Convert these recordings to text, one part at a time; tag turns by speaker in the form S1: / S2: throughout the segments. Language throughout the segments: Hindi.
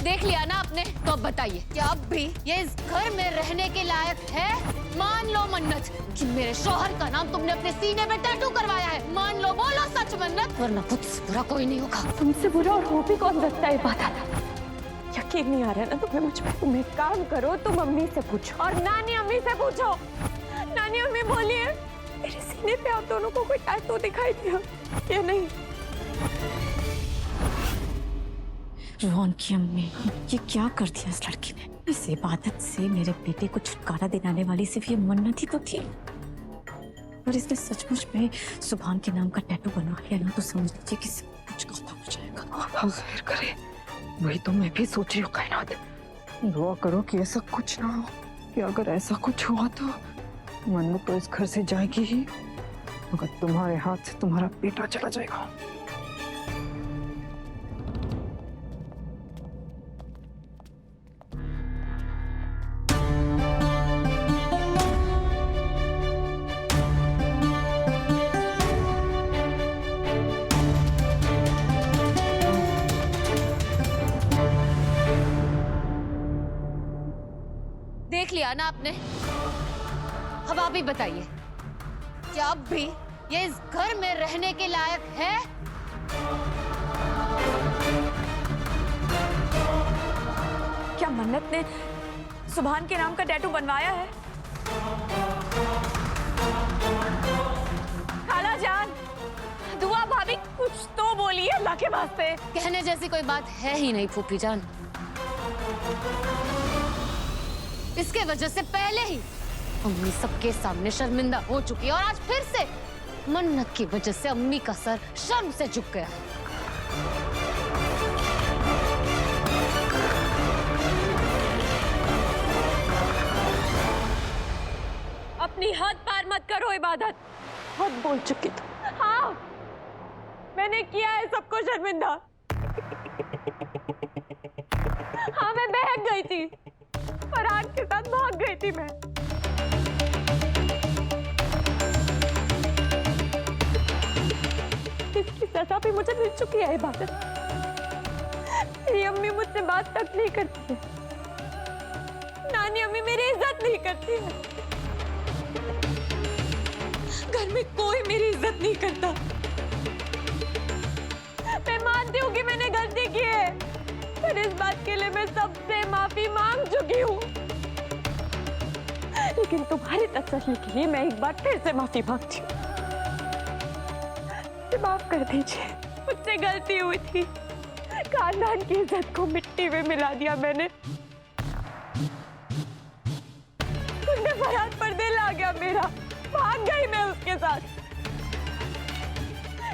S1: देख लिया ना आपने, तो अब बताइए क्या अब भी ये इस घर में रहने के लायक है? मान लो मन्नत कि मेरे शौहर का नाम तुमने अपने सीने में टैटू करवाया है। मान लो, बोलो सच मन्नत, वरना खुद से बुरा कोई नहीं होगा।
S2: तुमसे बुरा और हो भी कौन सकता है? बात यकीन नहीं आ रहा ना तुम्हें मुझ पर? तुम एक काम करो, तुम अम्मी से पूछो और नानी अम्मी से पूछो। नानी अम्मी बोलिए मेरे सीने पे आप दोनों को कोई टैटू दिखाई दिया या नहीं?
S3: रोहन की अम्मी, ये क्या कर दिया इस लड़की ने? इस इबादत से मेरे बेटे को छुटकारा दिलाने वाली सिर्फ ये मन्नत ही तो थी, और इसने सचमुच में सुभान के नाम का टैटू बनवा लिया ना, तो समझ लीजिए कि सब कुछ खत्म हो जाएगा।
S2: हाँ खैर करे, वही तो मैं भी सोच रही हूँ। कायनात, दुआ करो कि ऐसा कुछ ना हो, कि अगर ऐसा कुछ हुआ तो मन्नत तो इस घर से जाएगी ही, मगर तुम्हारे हाथ से तुम्हारा बेटा चला जाएगा।
S1: देख लिया ना आपने, अब आप ही बताइए क्या अब भी ये इस घर में रहने के लायक है?
S3: क्या मन्नत ने सुभान के नाम का टैटू बनवाया है? खाला जान, दुआ भाभी, कुछ तो बोलिए अल्लाह के वास्ते।
S1: कहने जैसी कोई बात है ही नहीं फूफी जान। इसके वजह से पहले ही अम्मी सबके सामने शर्मिंदा हो चुकी है, और आज फिर से मन्नत की वजह से अम्मी का सर शर्म से झुक गया है।
S3: अपनी हद पार मत करो इबादत।
S2: बहुत बोल चुकी तुम।
S3: हाँ, मैंने किया है सबको शर्मिंदा। हाँ, मैं बहक गई थी, फरहान के साथ भाग गई थी मैं। इसकी सजा भी मुझे मिल चुकी है इबादत। मेरी अम्मी मुझसे बात तक नहीं करती है, नानी अम्मी मेरी इज्जत नहीं करती है, घर में कोई मेरी इज्जत नहीं करता। मैं मानती हूँ कि मैंने गलती की है, पर इस बात के लिए मैं सबसे माफी मांग चुकी हूँ। लेकिन तुम्हारी तसल्ली के लिए मैं एक बार फिर से माफी मांगती हूँ। माफ कर दीजिए, मुझसे गलती हुई थी, खानदान की इज्जत को मिट्टी में मिला दिया मैंने। उसने फरहान पर दिल आ गया मेरा, भाग गई मैं उसके साथ।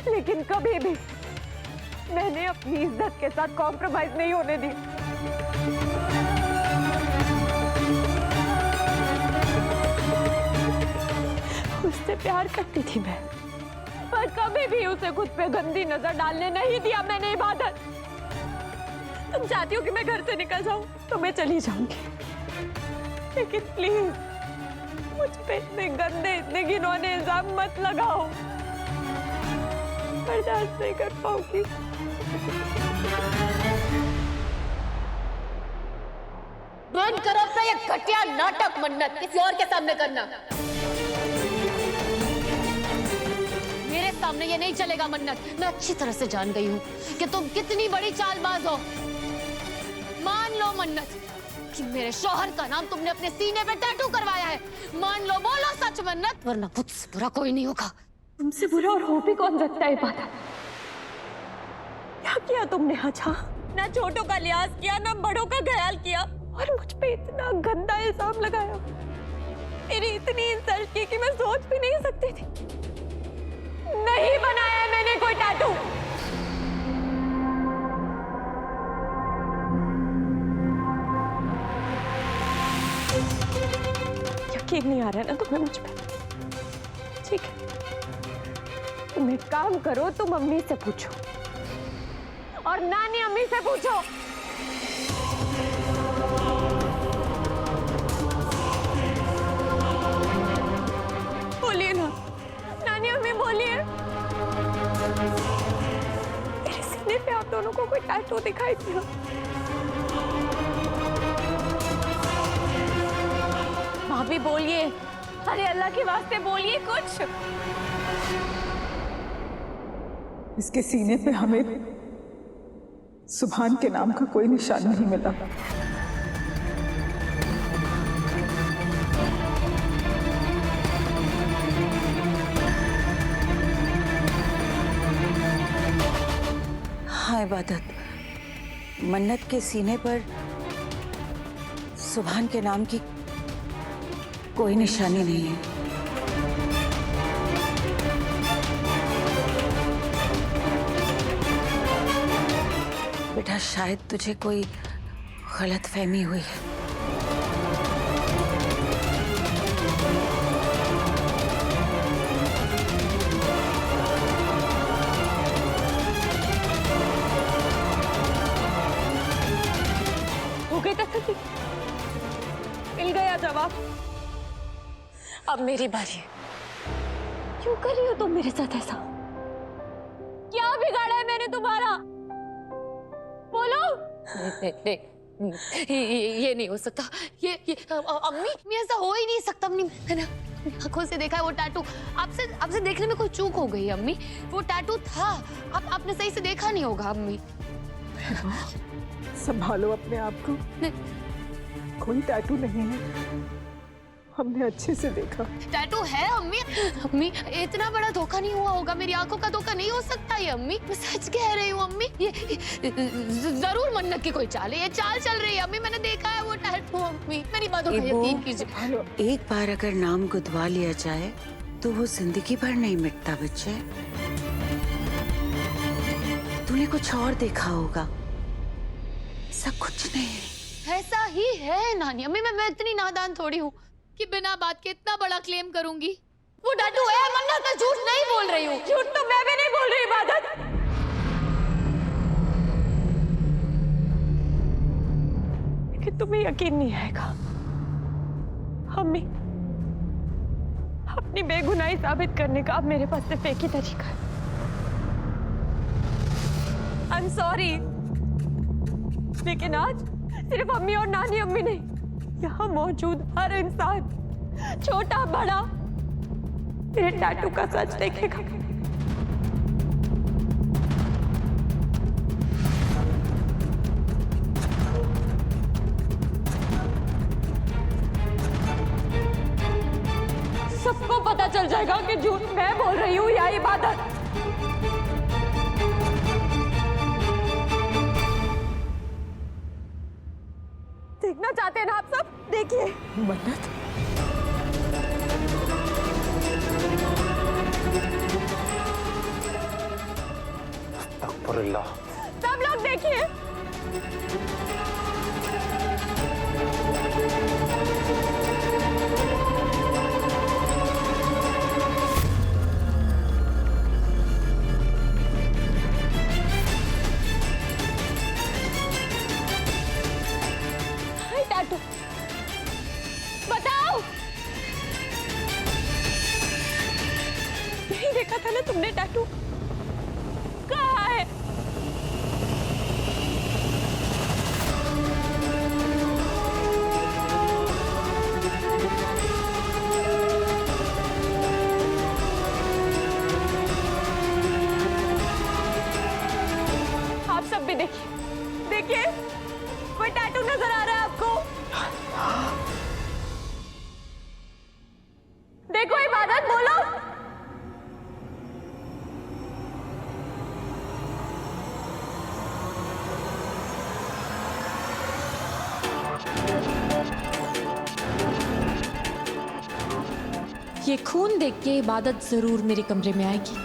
S3: लेकिन कभी भी मैंने अपनी इज्जत के साथ कॉम्प्रोमाइज नहीं होने दी। उससे प्यार करती थी मैं, पर कभी भी उसे खुद पे गंदी नजर डालने नहीं दिया मैंने इबादत। तुम चाहती हो कि मैं घर से निकल जाऊं तो मैं चली जाऊंगी, लेकिन प्लीज मुझ पे इतने गंदे, इतने घिनौने इल्जाम मत लगाओ, बर्दाश्त नहीं कर पाऊंगी।
S1: बंद करो अपना ये घटिया नाटक मन्नत, किसी और के सामने करना। मेरे सामने ये नहीं चलेगा मन्नत। मैं अच्छी तरह से जान गई हूँ कि तुम कितनी बड़ी चालबाज हो। मान लो मन्नत कि मेरे शौहर का नाम तुमने अपने सीने पे टैटू करवाया है। मान लो, बोलो सच मन्नत, वरना खुद से बुरा कोई नहीं होगा।
S2: तुमसे बुरा और हो भी कौन सकता है? इबादत, क्या किया तुमने? अच्छा,
S3: ना छोटों का लिहाज किया, ना बड़ों का ख्याल किया,
S2: और मुझ पे इतना गंदा इल्जाम लगाया।
S3: मेरी इतनी इंसल्ट की कि मैं सोच भी नहीं सकती थी। नहीं बनाया है मैंने कोई टैटू।
S2: यकीन नहीं आ रहा ना तुम्हें मुझ पे? ठीक है, तुम एक काम करो, तुम अम्मी से पूछो और नानी अम्मी से पूछो।
S3: बोलिए ना, नानी अम्मी बोलिए।
S2: मेरे सीने पे आप दोनों को कोई टैटू दिखाई दिया?
S3: भाभी बोलिए, अरे अल्लाह के वास्ते बोलिए कुछ।
S4: इसके सीने पे हमें सुभान के नाम का कोई निशान नहीं मिला।
S5: हाँ इबादत, मन्नत के सीने पर सुभान के नाम की कोई निशानी नहीं है। बेटा शायद तुझे कोई गलतफहमी हुई है।
S3: हो गई तसल्ली, मिल गया जवाब। अब मेरी बारी है। क्यों कर रही हो तुम मेरे साथ ऐसा? क्या बिगाड़ा है मैंने तुम्हारा? बोलो।
S1: ये नहीं हो सकता। ये अम्मी ऐसा हो ही नहीं सकता। अम्मी मैंने अपनी आंखों से देखा है वो टैटू। आपसे देखने में कोई चूक हो गई अम्मी। वो टैटू था, आपने सही से देखा नहीं होगा अम्मी।
S4: संभालो अपने आप को। कोई टैटू नहीं है, हमने अच्छे से देखा।
S1: टैटू है अम्मी। अम्मी इतना बड़ा धोखा नहीं हुआ होगा, मेरी आंखों का धोखा नहीं हो सकता ये अम्मी। मैं सच कह रही हूँ अम्मी। ये जरूर मन्नत की कोई चाल है, ये चाल चल रही है अम्मी। मैंने देखा है वो टैटू अम्मी। मेरी बातों का यकीन कीजिए।
S5: एक बार अगर नाम गुदवा लिया जाए तो वो जिंदगी भर नहीं मिटता बच्चे। तूने कुछ और देखा होगा, सब कुछ नहीं।
S1: ऐसा ही है नानी अम्मी। मैं इतनी नादान थोड़ी हूँ कि बिना बात के इतना बड़ा क्लेम करूंगी। वो टैटू है मन्नत, मैं झूठ नहीं बोल रही हूँ।
S3: झूठ तो मैं भी नहीं बोल रही इबादत। लेकिन तुम्हें यकीन नहीं आएगा, अम्मी अपनी बेगुनाही साबित करने का अब मेरे पास सिर्फ एक ही तरीका है। आई एम सॉरी, लेकिन आज सिर्फ अम्मी और नानी अम्मी नहीं, यहाँ मौजूद हर इंसान, छोटा बड़ा, मेरे टैटू का सच देखेगा। सबको पता चल जाएगा कि झूठ मैं बोल रही हूँ या इबादत। देखना चाहते हैं ना आप सब? देखिए।
S4: मन्नत,
S6: अस्तगफुरुल्लाह।
S3: सब लोग देखिए। हाय टैटू, बताओ। नहीं देखा था ना तुमने टैटू? कहाँ है? आप सब भी देखिए, देखिए कोई टैटू नजर आ रहा है आपको? देखो इबादत, बोलो।
S2: ये खून देख के इबादत जरूर मेरे कमरे में आएगी।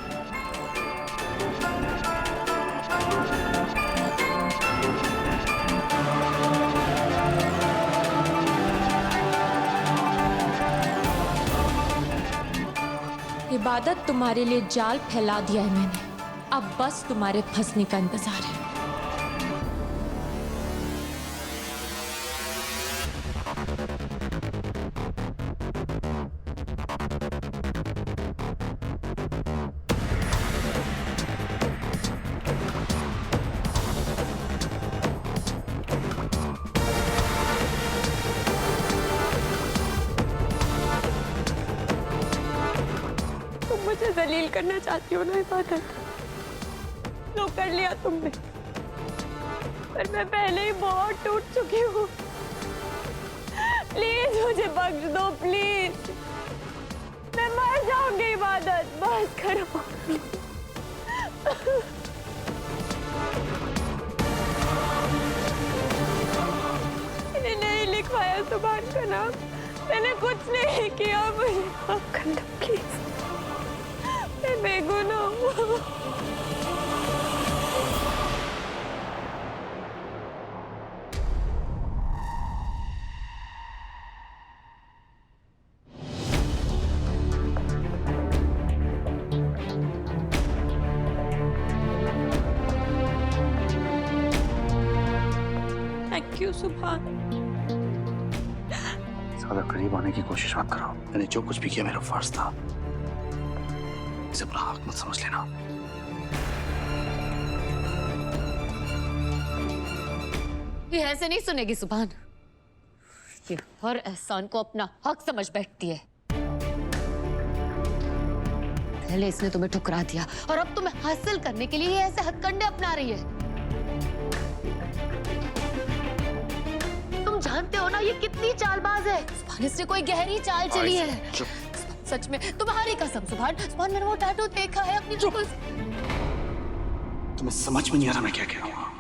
S2: इबादत, तुम्हारे लिए जाल फैला दिया है मैंने, अब बस तुम्हारे फंसने का इंतजार है।
S3: जलील करना चाहती हो ना इबादत, लो कर लिया तुमने, पर मैं पहले ही बहुत टूट चुकी हूँ। प्लीज मुझे बख्श दो, प्लीज। मैं मर जाऊंगी इबादत, बस करो। मैंने नहीं लिखवाया सुभान का नाम, मैंने कुछ नहीं किया, मुझे माफ करना प्लीज, मैं बेगुनाह हूँ। थैंक यू सुभान।
S6: ज्यादा करीब आने की कोशिश मत करो। मैंने जो कुछ भी किया मेरा फर्ज था, इसे अपना हक मत समझ लेना।
S1: ये ऐसे नहीं सुनेगी सुभान, ये हर एहसान को अपना हक समझ बैठती है। पहले इसने तुम्हें ठुकरा दिया और अब तुम्हें हासिल करने के लिए ये ऐसे हथकंडे अपना रही है। तुम जानते हो ना ये कितनी चालबाज है। सुभान, इसने कोई गहरी चाल चली है। सच में तुम्हारी कसम सुभान, सुभान मैंने वो टैटू देखा है अपनी बिल्कुल।
S6: तुम्हें समझ में नहीं आ रहा मैं क्या कह रहा हूँ।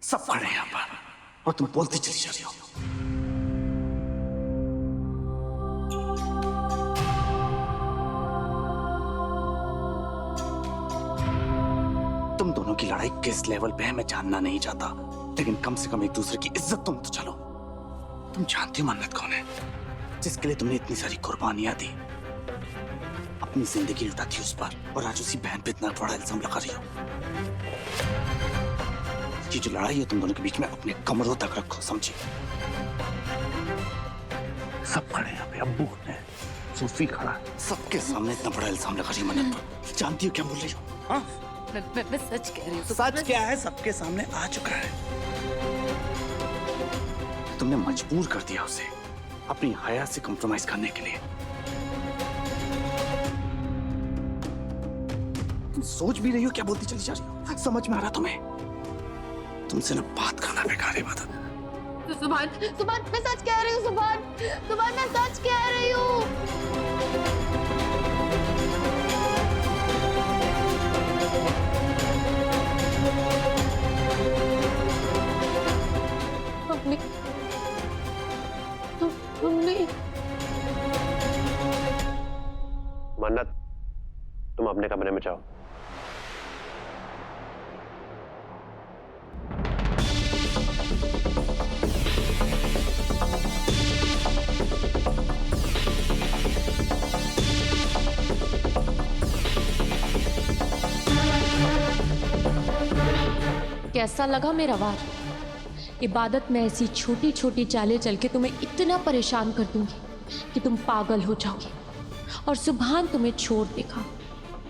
S6: सब खड़े हैं यहाँ पर और तुम बोलती चली जा रही हो। तुम दोनों की लड़ाई किस लेवल पे है मैं जानना नहीं चाहता, लेकिन कम से कम एक दूसरे की इज्जत तुम तो चलो। तुम जानती हो मन्नत कौन है, जिसके लिए तुमने इतनी सारी कुर्बानियां दी, अपनी जिंदगी लुटा दी उस पर, और आज उसी बहन पे इतना बड़ा इल्जाम लगा रही हो। ये जो लड़ाई है तुम दोनों के बीच में, अपने कमरों तक रखो, समझी? सब खड़े हैं यहाँ पे, अब्बू ने, सूफी खड़ा, सबके सामने इतना बड़ा इल्जाम लगा रही है मन्नत पर। जानती हो क्या बोल रही हो? हाँ?
S1: मैं सच कह रही हूँ।
S6: सच क्या है? सबके सामने आ चुका है। तुमने मजबूर कर दिया उसे अपनी हया से कॉम्प्रोमाइज करने के लिए। तुम सोच भी रही हो क्या बोलती चली जा रही हो? समझ में आ रहा तुम्हें? तुमसे ना बात करना बेकार है बात।
S1: सुभान, सुभान मैं सच कह रही हूँ सुभान, सुभान मैं सच कह रही हूँ।
S7: मन्नत, तुम अपने कमरे में जाओ।
S2: कैसा लगा मेरा वार? इबादत में ऐसी छोटी छोटी चालें चल के तुम्हें इतना परेशान कर दूंगी कि तुम पागल हो जाओगे, और सुभान तुम्हें छोड़ देगा।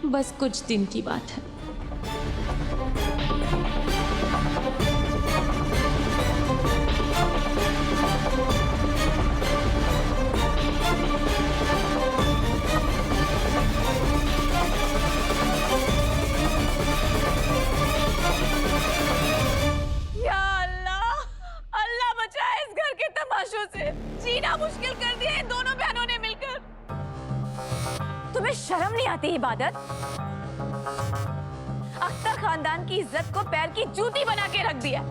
S2: बस कुछ दिन की बात है।
S3: या अल्लाह, अल्लाह बचाए इस घर के तमाशों से। जीना मुश्किल कर दिया इन दोनों बहनों ने मिलकर। तुम्हें शर्म नहीं आती इबादत? अख्तर खानदान की इज्जत को पैर की जूती बना के रख दिया।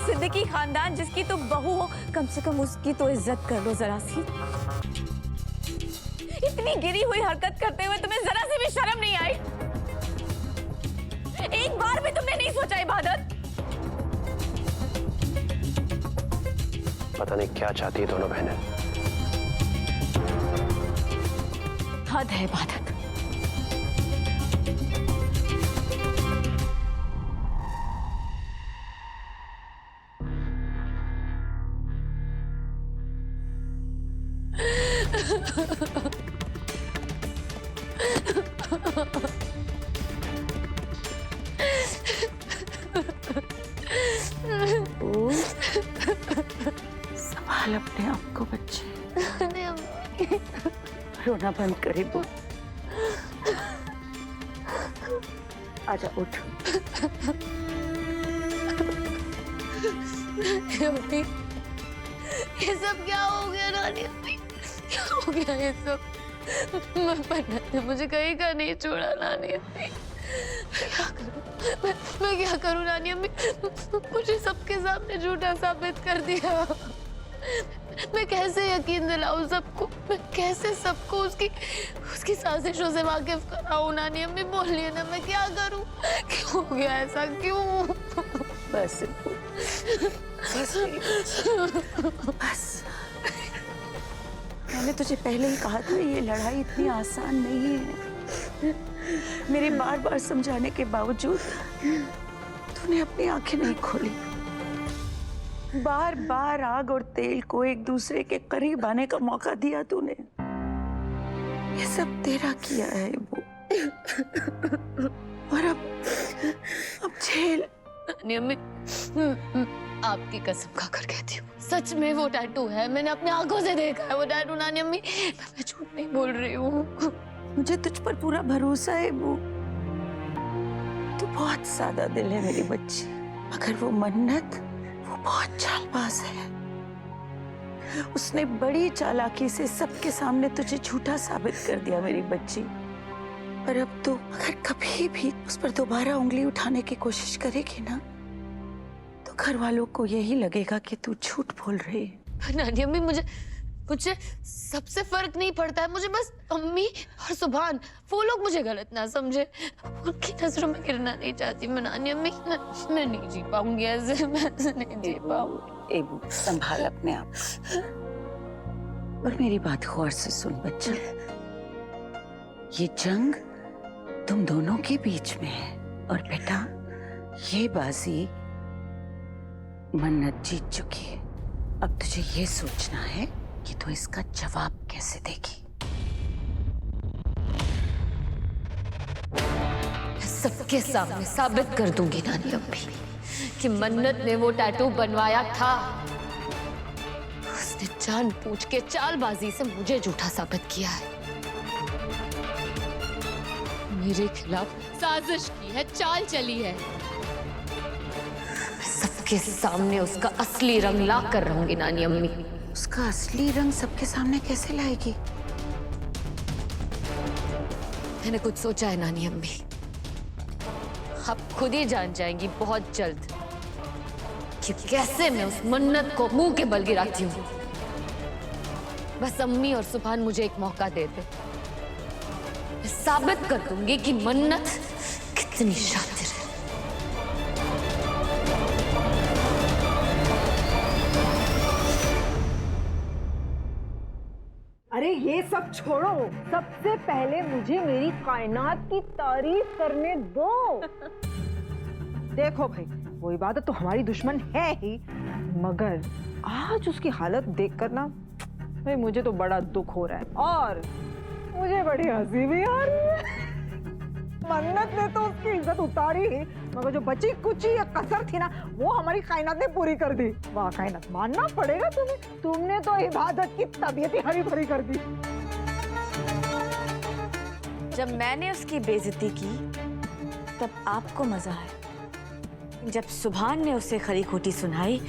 S3: सिद्दीकी खानदान जिसकी तुम बहू हो, कम से कम उसकी तो इज्जत कर लो जरा सी। इतनी गिरी हुई हरकत करते हुए तुम्हें जरा सी भी शर्म नहीं आई? एक बार भी तुमने नहीं सोचा इबादत?
S7: पता नहीं क्या चाहती है दोनों बहनें।
S3: हद है इबादत।
S5: संभाल संभाल अपने आप को बच्चे।
S1: नहीं अम्मी।
S5: रोना बंद करे बो। आजा उठ।
S1: अम्मी, ये सब क्या हो गया नानी अम्मी? क्या हो गया ये सब? मन्नत ने मुझे कहीं का नहीं छोड़ा नानी अम्मी। मैं क्या करूं नानी अम्मी? मुझे सबके सामने झूठा साबित कर दिया। मैं कैसे यकीन दिलाऊं सबको? मैं कैसे सबको उसकी साजिशों से वाकिफ कराऊं नानी अम्मी? बोलिए ना, मैं क्या करूं? क्यों हो गया ऐसा, क्यों?
S5: बस बस बस। मैंने तुझे पहले ही कहा था ये लड़ाई इतनी आसान नहीं है। मेरे बार बार समझाने के बावजूद तूने अपनी आंखें नहीं खोली। बार बार आग और तेल को एक दूसरे के करीब आने का मौका दिया तूने। ये सब तेरा किया है वो। और अब झेल।
S1: नानी अम्मी, आपकी कसम खाकर कहती हूँ, सच में वो टैटू है। मैंने अपनी आंखों से देखा है वो टैटू नानी अम्मी। मैं झूठ नहीं बोल रही हूँ।
S5: मुझे तुझ पर पूरा भरोसा है वो। तू बहुत सादा दिल है मेरी बच्ची, मगर वो मन्नत, वो बहुत चालबाज है। उसने बड़ी चालाकी से सबके सामने तुझे झूठा साबित कर दिया मेरी बच्ची। पर अब तो अगर कभी भी उस पर दोबारा उंगली उठाने की कोशिश करेगी ना, तो घर वालों को यही लगेगा कि तू झूठ बोल रही है।
S1: नानी अम्मी, मुझे सबसे फर्क नहीं पड़ता है। मुझे बस अम्मी और सुभान, वो लोग मुझे गलत ना समझे। उनकी नजरों में गिरना नहीं चाहती मैं नानी अम्मी। मैं नहीं जी पाऊंगी ऐसे, मैं ऐसे नहीं जी पाऊंगी।
S5: एबू, संभाल अपने आप। और मेरी बात गौर से सुन बच्चा, ये जंग तुम दोनों के बीच में है। और बेटा, ये बाजी मन्नत जीत चुकी है। अब तुझे ये सोचना है कि तू इसका जवाब कैसे देगी।
S1: सबके सामने साबित कर दूंगी नानी अम्मी कि मन्नत ने वो टैटू बनवाया था। उसने जानबूझ के चालबाजी से मुझे झूठा साबित किया है। मेरे खिलाफ साजिश की है, चाल चली है। मैं सबके सामने उसका असली रंग ला कर रहूंगी नानी अम्मी।
S5: उसका असली रंग सबके सामने कैसे लाएगी?
S1: मैंने कुछ सोचा है नानी अम्मी। आप खुद ही जान जाएंगी बहुत जल्द कि कैसे मैं उस मन्नत को मुंह के बल गिराती हूँ। बस अम्मी और सुभान मुझे एक मौका दे दे, मैं साबित कर दूंगी कि मन्नत कितनी शातिर है।
S4: अरे ये सब छोड़ो, सबसे पहले मुझे मेरी कायनात की तारीफ करने दो। देखो भाई, वो इबादत तो हमारी दुश्मन है ही, मगर आज उसकी हालत देखकर ना भाई मुझे तो बड़ा दुख हो रहा है और मुझे बड़ी हंसी भी आ रही है। मन्नत ने तो उसकी इज्जत उतारी ही, मगर जो बची कुची या कसर थी ना, वो हमारी कायनात ने पूरी कर दी। वाह कायनात, मानना पड़ेगा तुम्हें, तुमने तो इबादत की तबीयत ही हरी भरी कर दी।
S3: जब मैंने उसकी बेइज्जती की तब आपको मजा आया, जब सुभान ने उसे खरी खोटी सुनाई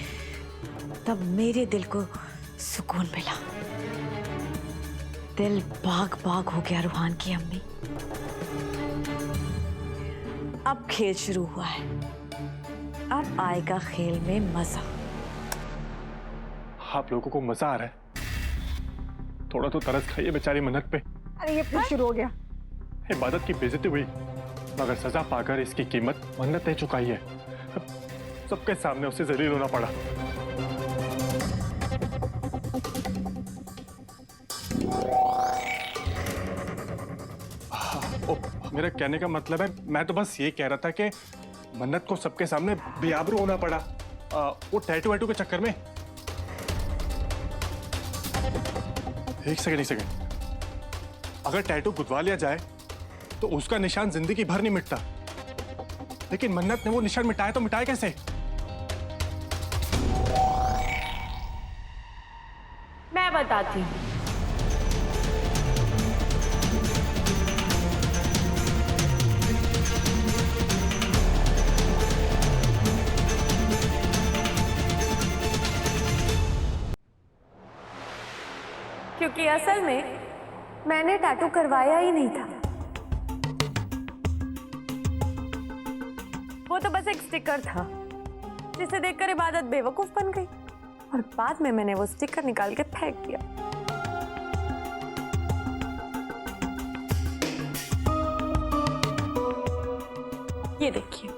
S3: तब मेरे दिल को सुकून मिला। दिल बाग बाग हो गया रूहान की अम्मी। अब खेल शुरू हुआ है, अब आएगा खेल में मजा।
S8: आप लोगों को मजा आ रहा है? थोड़ा तो तरस खाइए बेचारी मन्नत पे।
S4: अरे ये फिर शुरू हो गया।
S8: इबादत की बेइज्जती हुई, मगर सजा पाकर इसकी कीमत मन्नत ने चुकाई है। सबके सामने उसे जलील होना पड़ा। मेरा कहने का मतलब है, मैं तो बस ये कह रहा था कि मन्नत को सबके सामने बेआबरू होना पड़ा वो टैटू वैटू के चक्कर में। एक सेकंड, अगर टैटू गुदवा लिया जाए तो उसका निशान जिंदगी भर नहीं मिटता, लेकिन मन्नत ने वो निशान मिटाया तो मिटाया कैसे?
S2: बताती हूँ। क्योंकि असल में मैंने टैटू करवाया ही नहीं था। वो तो बस एक स्टिकर था जिसे देखकर इबादत बेवकूफ बन गई और बाद में मैंने वो स्टिकर निकाल के फेंक दिया। ये देखिए।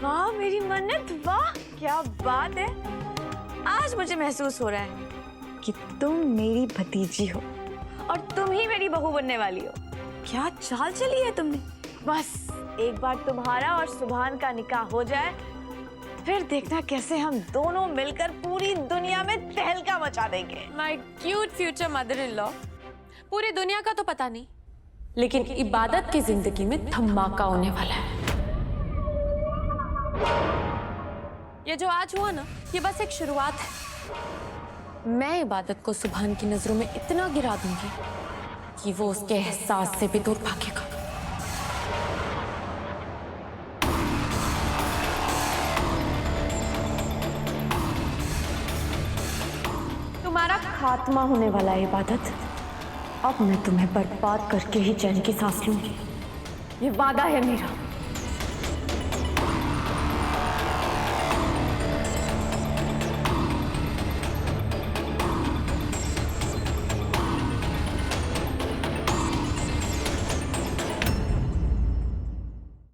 S2: वाह मेरी मन्नत, वाह क्या बात है। आज मुझे महसूस हो रहा है कि तुम मेरी भतीजी हो और तुम ही मेरी बहू बनने वाली हो। क्या चाल चली है तुमने। बस एक बार तुम्हारा और सुभान का निकाह हो जाए, फिर देखना कैसे हम दोनों मिलकर पूरी दुनिया में तहलका मचा देंगे।
S3: My cute future mother in law. पूरी दुनिया का तो पता नहीं, लेकिन इबादत की जिंदगी में धमाका होने वाला है। ये जो आज हुआ ना, ये बस एक शुरुआत है। मैं इबादत को सुभान की नजरों में इतना गिरा दूंगी कि वो उसके एहसास से भी दूर भागेगा। तुम्हारा खात्मा होने वाला है इबादत। अब मैं तुम्हें बर्बाद करके ही चैन की सांस लूंगी। ये वादा है मेरा।